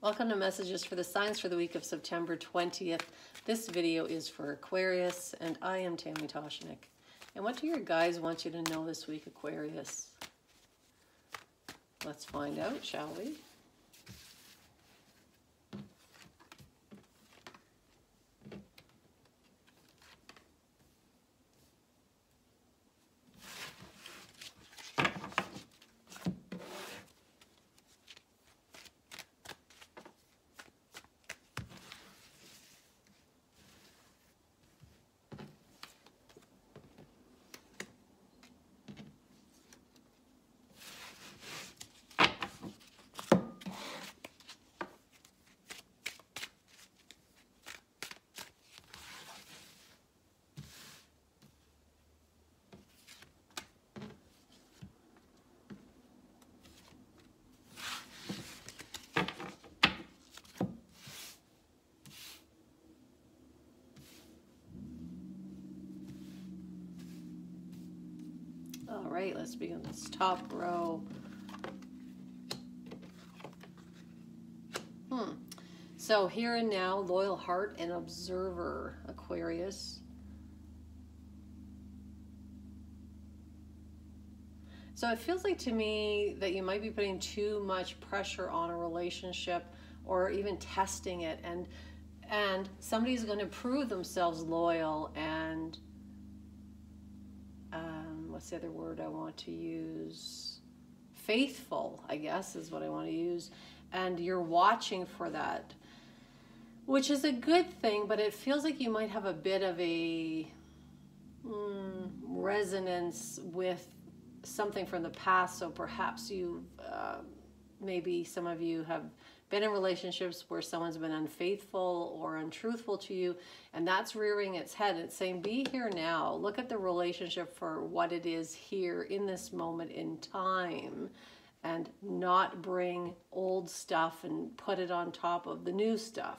Welcome to Messages for the Signs for the week of September 20th. This video is for Aquarius, and I am Tammy Toshnik. And what do your guides want you to know this week, Aquarius? Let's find out, shall we? All right, let's begin this top row. So here and now, loyal heart and observer, Aquarius. So it feels like to me that you might be putting too much pressure on a relationship or even testing it, and somebody's going to prove themselves loyal and what's the other word I want to use? Faithful, I guess, is what I want to use. And you're watching for that, which is a good thing, but it feels like you might have a bit of a resonance with something from the past. So perhaps you, maybe some of you have been in relationships where someone's been unfaithful or untruthful to you, and that's rearing its head. It's saying, be here now. Look at the relationship for what it is here in this moment in time, and not bring old stuff and put it on top of the new stuff.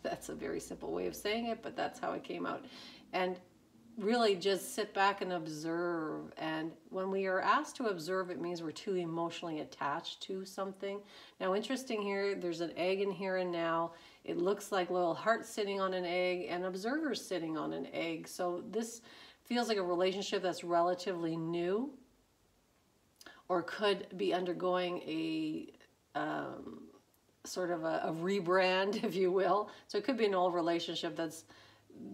That's a very simple way of saying it, but that's how it came out. And really just sit back and observe. And when we are asked to observe, it means we're too emotionally attached to something. Now, interesting here, there's an egg in here and now. It looks like loyal heart sitting on an egg and observer sitting on an egg. So this feels like a relationship that's relatively new, or could be undergoing a sort of a rebrand, if you will. So it could be an old relationship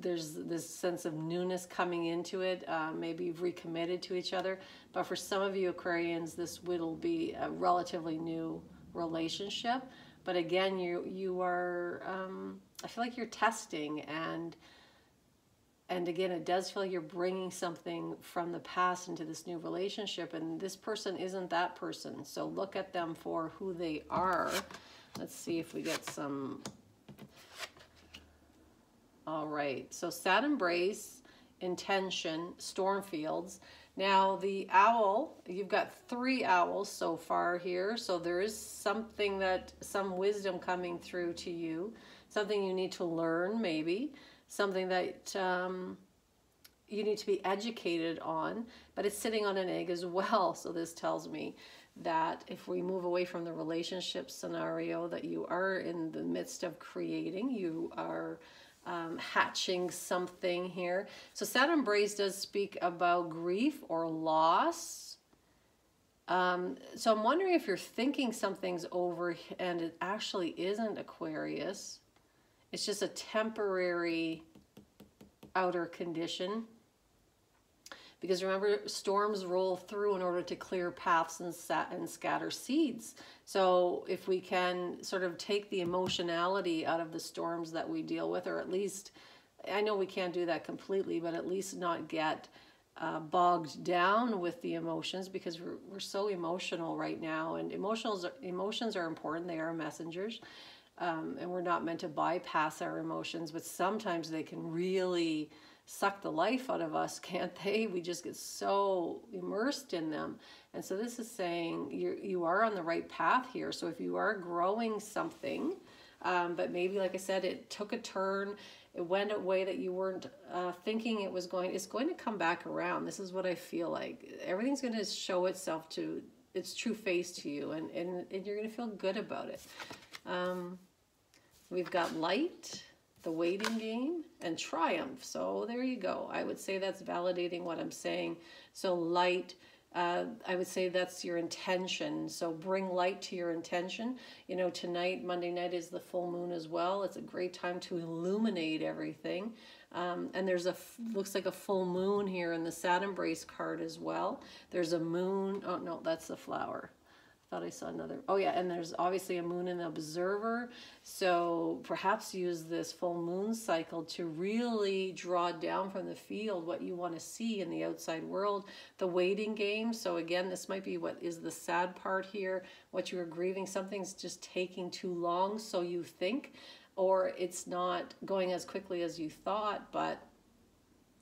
there's this sense of newness coming into it. Maybe you've recommitted to each other. But for some of you Aquarians, this will be a relatively new relationship. But again, you are, I feel like you're testing, and again, it does feel like you're bringing something from the past into this new relationship, and this person isn't that person. So look at them for who they are. Let's see if we get some. All right, so sad embrace, intention, storm fields. Now the owl, you've got 3 owls so far here. So there is something some wisdom coming through to you, something you need to learn maybe, something that you need to be educated on, but it's sitting on an egg as well. So this tells me that if we move away from the relationship scenario that you are in the midst of creating, you are hatching something here. So sad embrace does speak about grief or loss. So I'm wondering if you're thinking something's over and it actually isn't, Aquarius. It's just a temporary outer condition. Because remember, storms roll through in order to clear paths and scatter seeds. So if we can sort of take the emotionality out of the storms that we deal with, or at least, I know we can't do that completely, but at least not get bogged down with the emotions, because we're so emotional right now. And emotions are important. They are messengers. And we're not meant to bypass our emotions, but sometimes they can really suck the life out of us, can't they? We just get so immersed in them. And so this is saying you are on the right path here. So if you are growing something, but maybe, like I said, it took a turn, it went a way that you weren't thinking it's going to come back around. This is what I feel like. Everything's going to show itself to its true face to you, and you're going to feel good about it. We've got light, the waiting game, and triumph. So there you go. I would say that's validating what I'm saying. So light, I would say that's your intention. So bring light to your intention. You know, tonight, Monday night, is the full moon as well. It's a great time to illuminate everything. And there's looks like a full moon here in the Sad Embrace card as well. There's a moon. Oh, no, that's the flower. I thought I saw another. Oh, yeah, and there's obviously a moon in the observer. So perhaps use this full moon cycle to really draw down from the field what you want to see in the outside world. The waiting game. So again, this might be what is the sad part here, what you are grieving. Something's just taking too long, so you think, or it's not going as quickly as you thought. But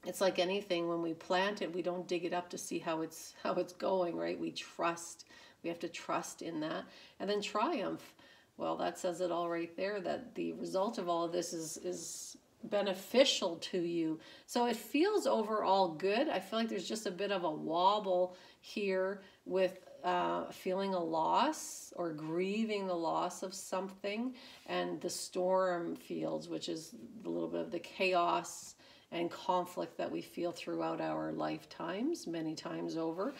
it's like anything, when we plant it, we don't dig it up to see how it's going, right? We trust. We have to trust in that. And then triumph. Well, that says it all right there, that the result of all of this is beneficial to you. So it feels overall good. I feel like there's just a bit of a wobble here with feeling a loss or grieving the loss of something. And the storm fields, which is a little bit of the chaos and conflict that we feel throughout our lifetimes, many times over.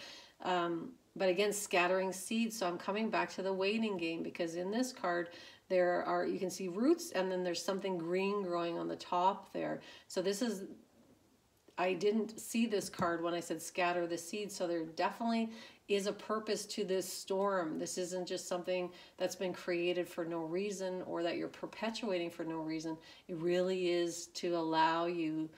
But again, scattering seeds. So I'm coming back to the waiting game, because in this card, there are, you can see roots, and then there's something green growing on the top there. So this is, I didn't see this card when I said scatter the seeds. So there definitely is a purpose to this storm. This isn't just something that's been created for no reason, or that you're perpetuating for no reason. It really is to allow you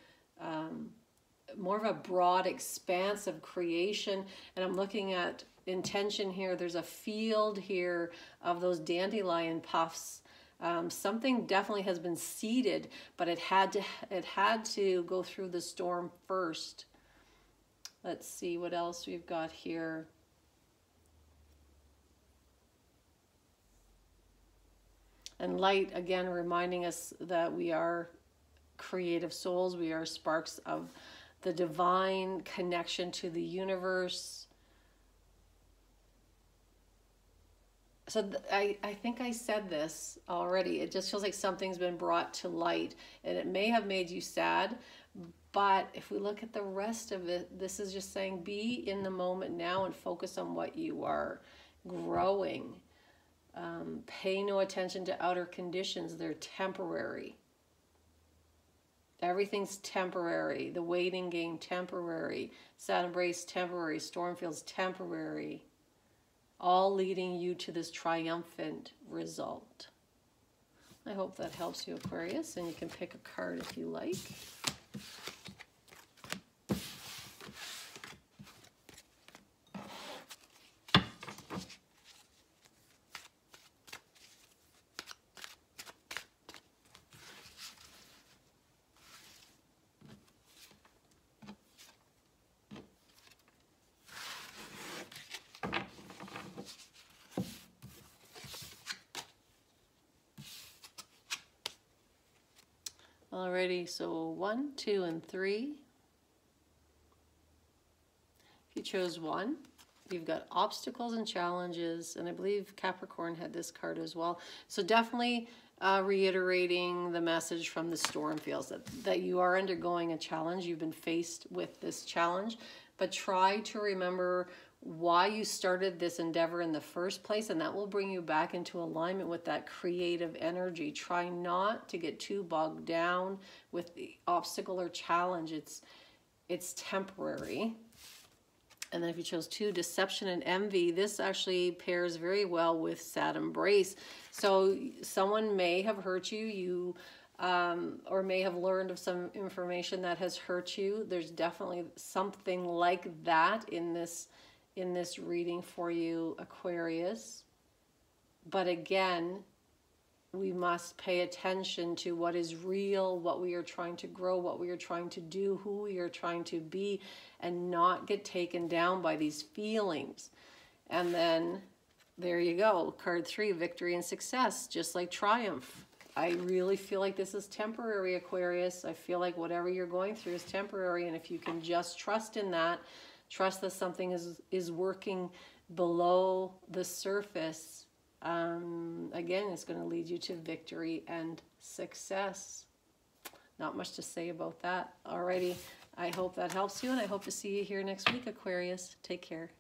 more of a broad expanse of creation. And I'm looking at intention here. There's a field here of those dandelion puffs. Something definitely has been seeded, but it had to go through the storm first. Let's see what else we've got here. And light, again, reminding us that we are creative souls. We are sparks of the divine connection to the universe. So I think I said this already. It just feels like something's been brought to light, and it may have made you sad, but if we look at the rest of it, this is just saying be in the moment now and focus on what you are growing. Pay no attention to outer conditions. They're temporary. Everything's temporary. The waiting game, temporary. Sad Embrace, temporary. Stormfield's temporary. All leading you to this triumphant result. I hope that helps you, Aquarius, and you can pick a card if you like. Alrighty, so 1, 2, and 3. If you chose 1, you've got obstacles and challenges, and I believe Capricorn had this card as well. So definitely reiterating the message from the storm fields, that you are undergoing a challenge. You've been faced with this challenge, but try to remember why you started this endeavor in the first place, and that will bring you back into alignment with that creative energy. Try not to get too bogged down with the obstacle or challenge. It's temporary. And then if you chose 2, deception and envy, this actually pairs very well with Sad Embrace. So someone may have hurt you, or may have learned of some information that has hurt you. There's definitely something like that in this reading for you, Aquarius. But again, we must pay attention to what is real, what we are trying to grow, what we are trying to do, who we are trying to be, and not get taken down by these feelings. And then there you go, card 3, victory and success, just like triumph. I really feel like this is temporary, Aquarius. I feel like whatever you're going through is temporary, and if you can just trust in that, trust that something is working below the surface, again, is going to lead you to victory and success. Not much to say about that. Alrighty, I hope that helps you, and I hope to see you here next week, Aquarius. Take care.